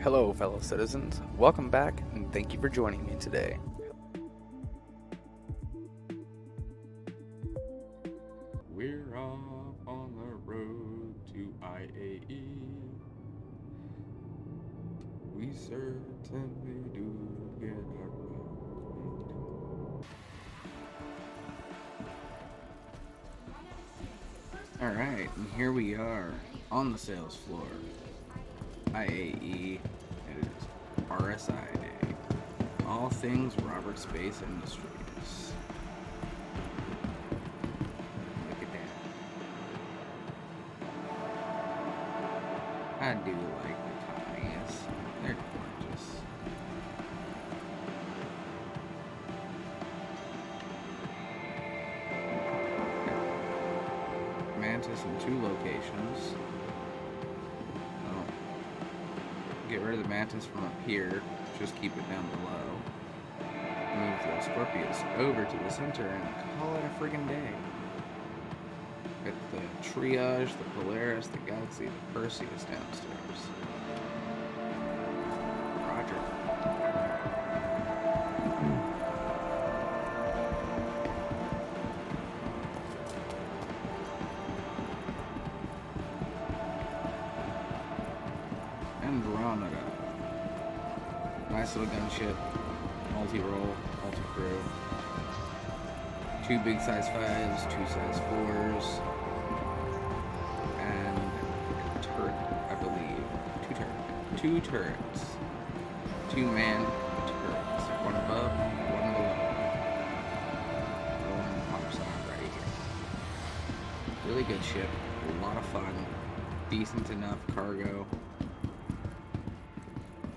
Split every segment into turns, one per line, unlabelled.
Hello, fellow citizens. Welcome back, and thank you for joining me today.
We're off on the road to IAE. We certainly do get our way. Alright, and here we are on the sales floor. IAE, it is RSi Day. All things Robert Space Industries. Look at that. I do like the colonies. They're gorgeous. Mantis in 2 locations. Get rid of the Mantis from up here, just keep it down below. Move the Scorpius over to the center and call it a friggin' day. Get the Triage, the Polaris, the Galaxy, the Perseus downstairs. Roger. Andromeda. Nice little gunship. Multi-role, multi-crew. 2 big size 5s, 2 size 4s, and a turret, I believe. 2 turrets. 2-man turrets. 1 above, 1 below. One pops out right here. Really good ship. A lot of fun. Decent enough cargo.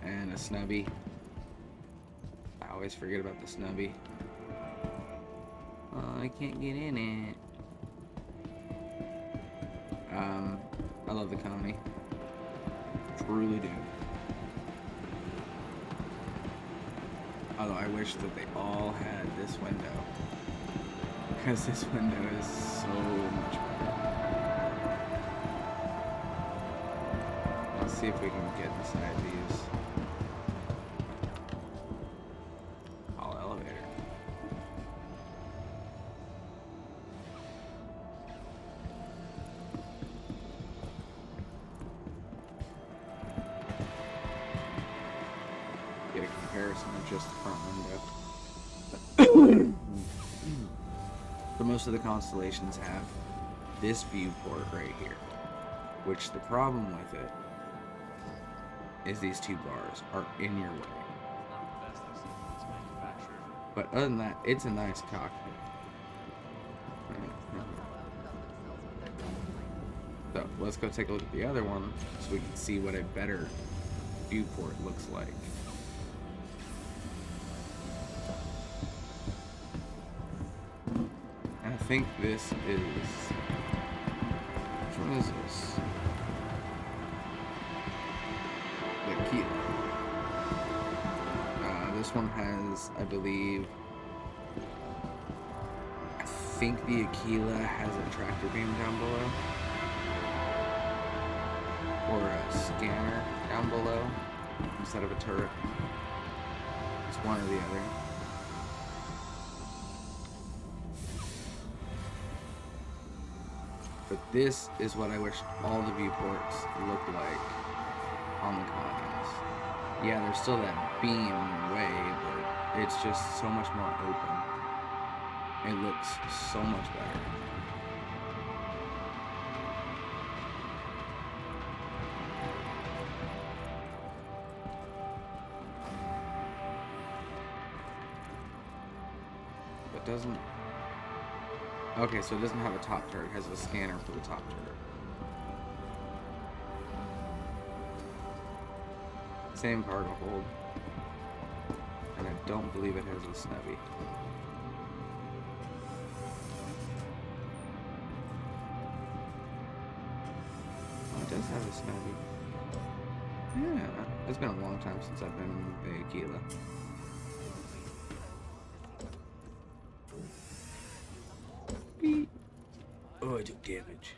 And a snubby. I always forget about the snubby. Oh, I can't get in it. I love the colony. Truly do. Although I wish that they all had this window. Because this window is so much better. Let's see if we can get inside these. Get a comparison of just the front window. So most of the constellations have this viewport right here, which the problem with it is these 2 bars are in your way. But other than that, it's a nice cockpit. So let's go take a look at the other one so we can see what a better viewport looks like. I think this is... Which one is this? The Aquila. This one has, I believe... I think the Aquila has a tractor beam down below. Or a scanner down below instead of a turret. It's one or the other. But this is what I wish all the viewports looked like on the colonies. Yeah, there's still that beam in the way, but it's just so much more open. It looks so much better. But doesn't... Okay, so it doesn't have a top turret. It has a scanner for the top turret. Same cargo hold. And I don't believe it has a snubby. Oh, it does have a snubby. Yeah, it's been a long time since I've been in the Aquila. Oh, I took damage.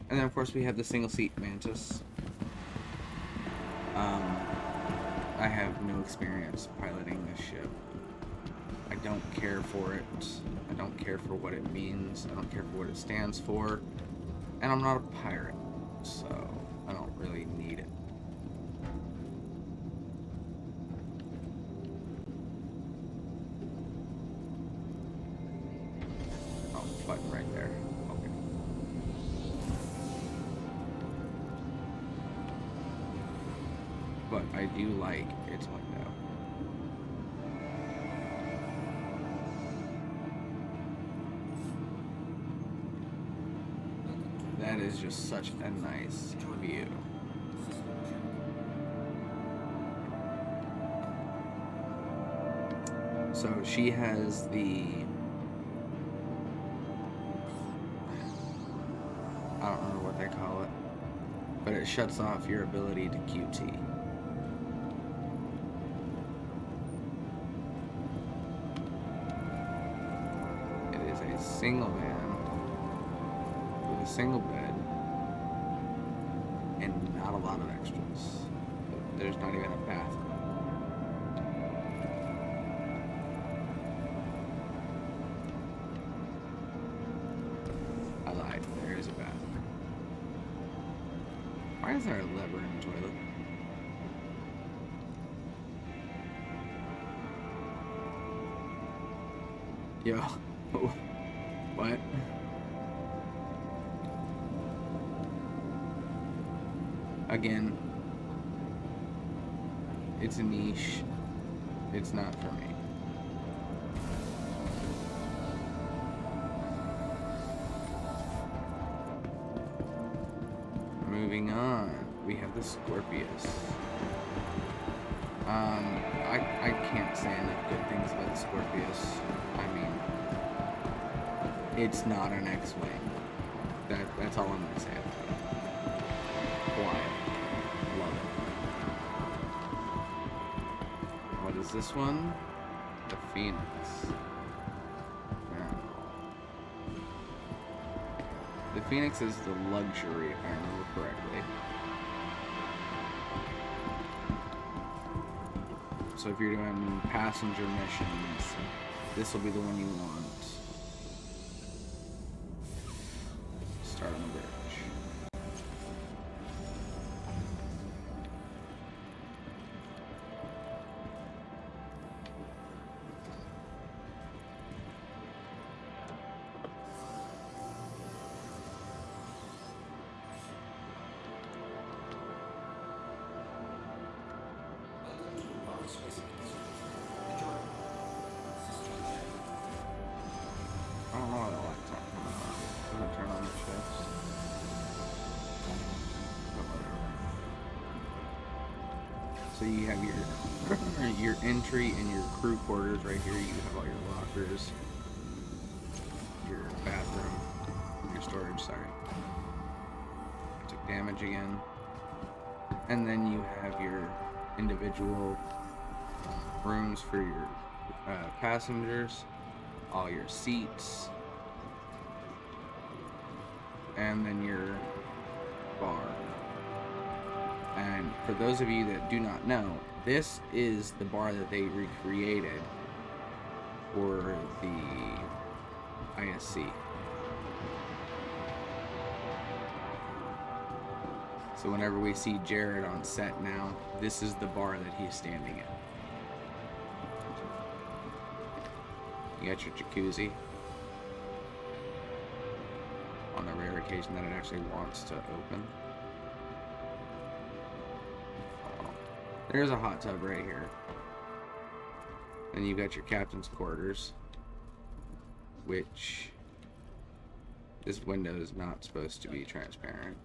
And then, of course, we have the single seat Mantis. I have no experience piloting this ship. I don't care for it. I don't care for what it means. I don't care for what it stands for. And I'm not a pirate, so I don't really need it. Oh, button right there. Okay. But I do like its window. That is just such a nice view. So she has the, I don't remember what they call it, but it shuts off your ability to QT. It is a single man with a single bed and not a lot of extras. There's not even a bathroom. I lied. There is a bathroom. Why is there a lever in the toilet? Yo. What? Again, it's a niche. It's not for me. Moving on, we have the Scorpius. I can't say enough good things about the Scorpius. I mean, it's not an X-Wing. That's all I'm gonna say about it. Fly it. Love it. What is this one? The Phoenix. Yeah. The Phoenix is the luxury, if I remember correctly. So if you're doing passenger missions, this will be the one you want. Start on the bridge. I don't know why the laptop doesn't turn on the shifts. But whatever. So you have your entry and your crew quarters right here. You have all your lockers, your bathroom, your storage. Sorry, I took damage again. And then you have your individual rooms for your passengers, all your seats, and then your bar. And for those of you that do not know, this is the bar that they recreated for the ISC. So whenever we see Jared on set now, this is the bar that he's standing at. You got your jacuzzi. On the rare occasion that it actually wants to open. Oh, there's a hot tub right here. Then you've got your captain's quarters, which this window is not supposed to be transparent.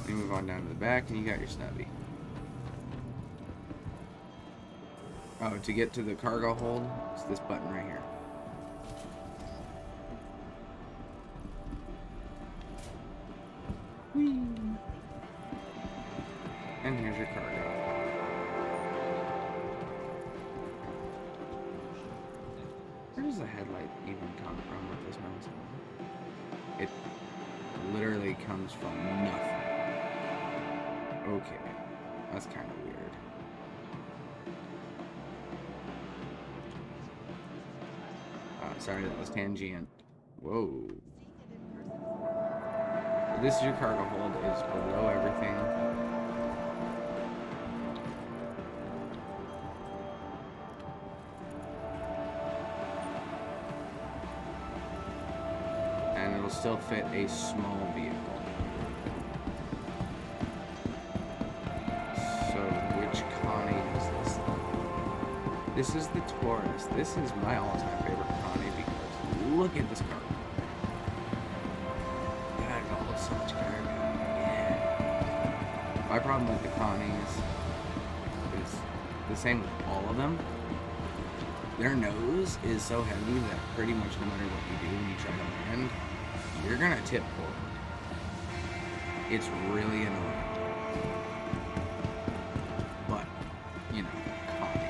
You move on down to the back and you got your snubby. Oh, to get to the cargo hold, it's this button right here. Whee! And here's your cargo. Where's the headlight even come from with this mouse? It literally comes from nothing. Okay, that's kind of weird. Sorry, that was tangent. Whoa. This is your cargo hold. Is below everything. And it'll still fit a small vehicle. So, which Connie is this? This is the Taurus. This is my all-time favorite Connie because look at this cargo. God, it holds so much cargo. Yeah. My problem with the Connies is the same with all of them. Their nose is so heavy that pretty much no matter what you do when you try to land, you're gonna tip forward. It's really annoying. But, you know, Connie.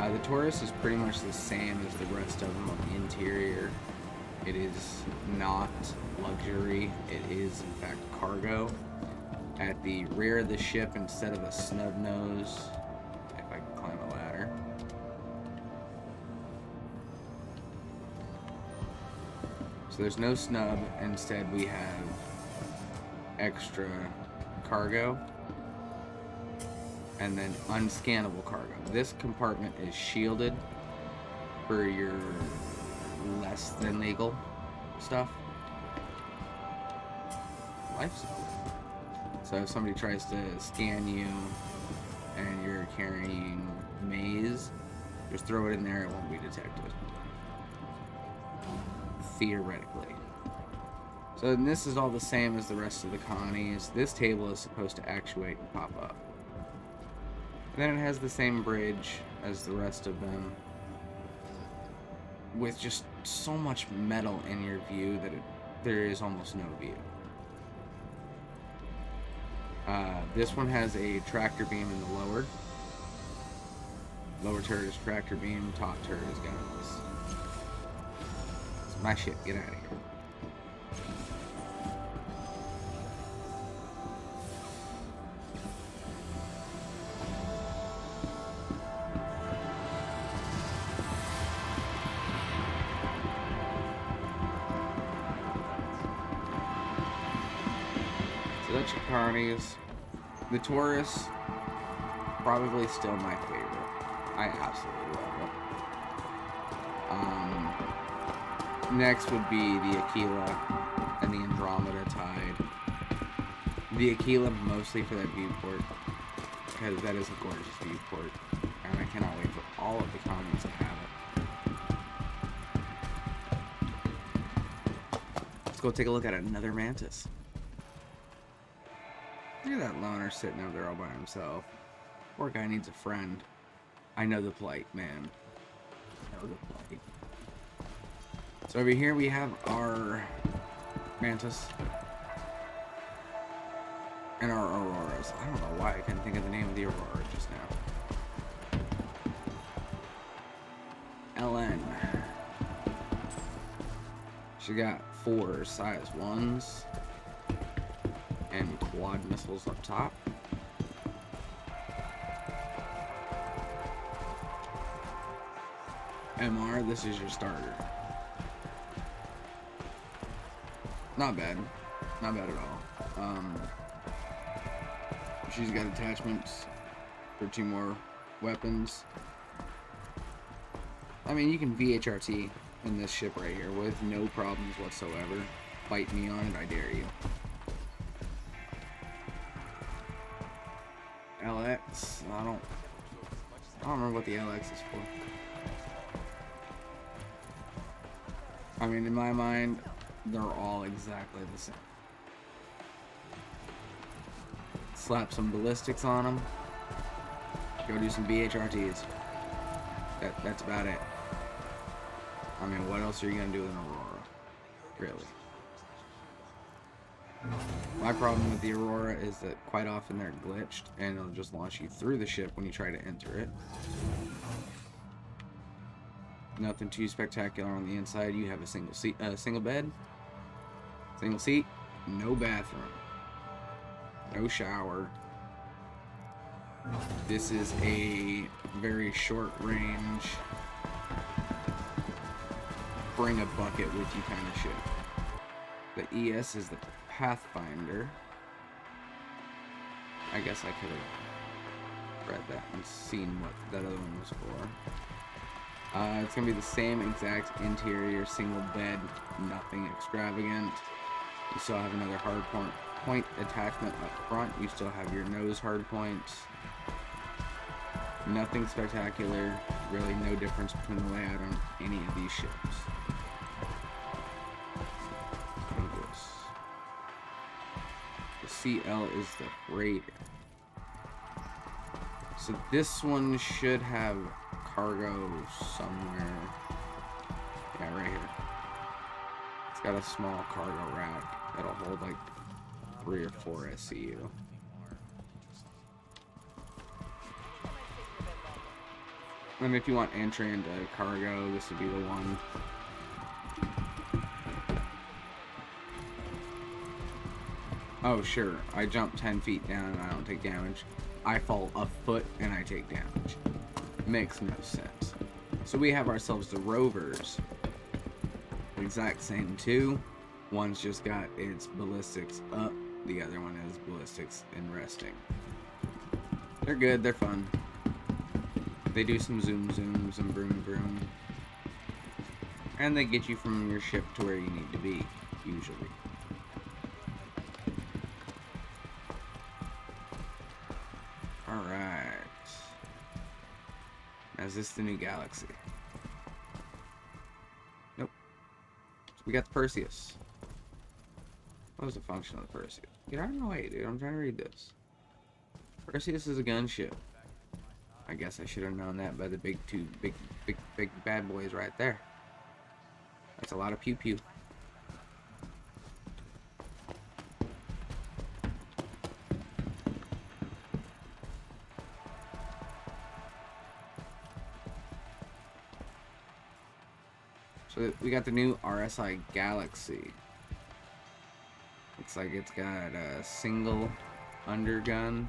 The Taurus is pretty much the same as the rest of them on the interior. It is not luxury. It is, in fact, cargo. At the rear of the ship, instead of a snub nose, if I can climb a ladder, so there's no snub. Instead, we have extra cargo and then unscannable cargo. This compartment is shielded for your less than legal stuff. Life support. So if somebody tries to scan you and you're carrying maize, just throw it in there, it won't be detected. Theoretically. So this is all the same as the rest of the Connies. This table is supposed to actuate and pop up. And then it has the same bridge as the rest of them, with just so much metal in your view that there is almost no view. This one has a tractor beam in the lower turret is tractor beam, top turret is guns. It's my shit, get out of here. So that's your Connies. The Taurus, probably still my favorite. I absolutely love it. Next would be the Aquila and the Andromeda Tide. The Aquila mostly for that viewport, because that is a gorgeous viewport, and I cannot wait for all of the Connies to have it. Let's go take a look at another Mantis. Look at that loner sitting up there all by himself. Poor guy needs a friend. I know the plight, man. I know the plight. So over here we have our Mantis and our Auroras. I don't know why I couldn't think of the name of the Aurora just now. LN. She got 4 size 1s. And quad missiles up top. MR, this is your starter. Not bad. Not bad at all. She's got attachments for 2 more weapons. I mean, you can VHRT in this ship right here with no problems whatsoever. Fight me on it, I dare you. LX, I don't remember what the LX is for. I mean, in my mind, they're all exactly the same. Slap some ballistics on them. Go do some BHRTs. That's about it. I mean, what else are you gonna do with an Aurora? Really? My problem with the Aurora is that quite often they're glitched and it'll just launch you through the ship when you try to enter it. Nothing too spectacular on the inside. You have a single bed, single seat, no bathroom, no shower. This is a very short range, bring a bucket with you kind of ship. The ES is the Pathfinder. I guess I could have read that and seen what that other one was for. It's going to be the same exact interior, single bed, nothing extravagant. You still have another hard point attachment up front. You still have your nose hard points. Nothing spectacular. Really no difference between the layout on any of these ships. The CL is the freighter. So this one should have cargo somewhere. Yeah, right here. It's got a small cargo rack that'll hold like 3 or 4 SCU. And if you want entry into cargo, this would be the one. Oh, sure. I jump 10 feet down and I don't take damage. I fall a foot and I take damage. Makes no sense. So we have ourselves the Rovers. Exact same two. One's just got its ballistics up. The other one is ballistics in resting. They're good. They're fun. They do some zooms and vroom. And they get you from your ship to where you need to be, usually. Alright. Now, is this the new galaxy? Nope. So we got the Perseus. What was the function of the Perseus? Get out of my way, dude. I'm trying to read this. Perseus is a gunship. I guess I should have known that by the big bad boys right there. That's a lot of pew pew. So we got the new RSi Galaxy. Looks like it's got a single undergun.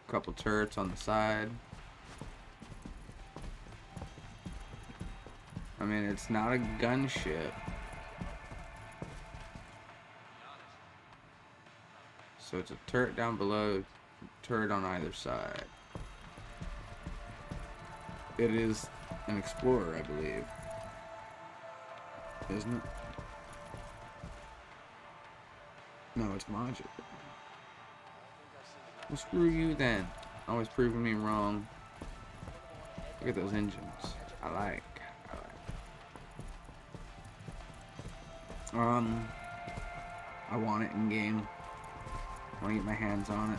Couple turrets on the side. I mean, it's not a gunship. So it's a turret down below, turret on either side. It is an explorer, I believe. Isn't it? No, it's modular. Well, screw you then. Always proving me wrong. Look at those engines. I like. I want it in game. I want to get my hands on it.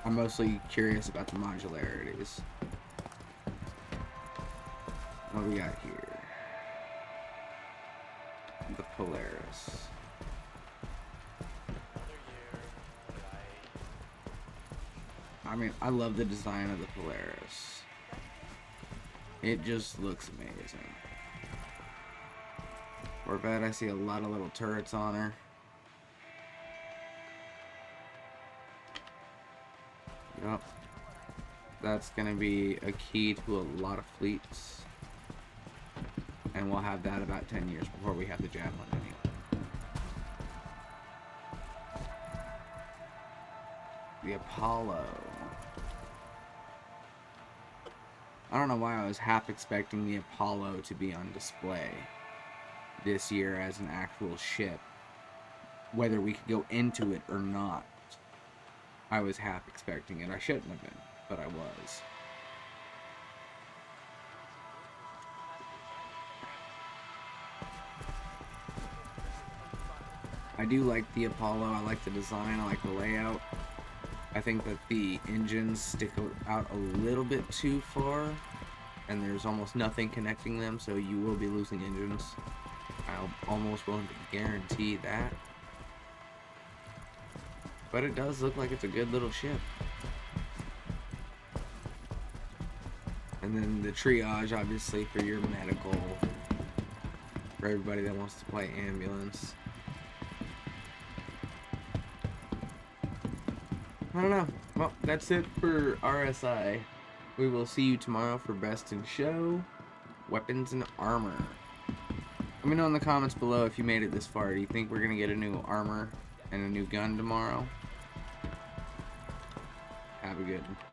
I'm mostly curious about the modularities. What do we got here? The Polaris. I mean, I love the design of the Polaris. It just looks amazing. Corvette, I see a lot of little turrets on her. Yep. That's gonna be a key to a lot of fleets. And we'll have that about 10 years before we have the Javelin anyway. The Apollo. I don't know why I was half expecting the Apollo to be on display this year as an actual ship. Whether we could go into it or not. I was half expecting it. I shouldn't have been, but I was. I do like the Apollo. I like the design. I like the layout. I think that the engines stick out a little bit too far, and there's almost nothing connecting them, so you will be losing engines. I'm almost willing to guarantee that. But it does look like it's a good little ship. And then the triage, obviously, for your medical. For everybody that wants to play ambulance. I don't know. Well, that's it for RSI. We will see you tomorrow for Best in Show, Weapons and Armor. Let me know in the comments below if you made it this far. Do you think we're going to get a new armor and a new gun tomorrow? Have a good one.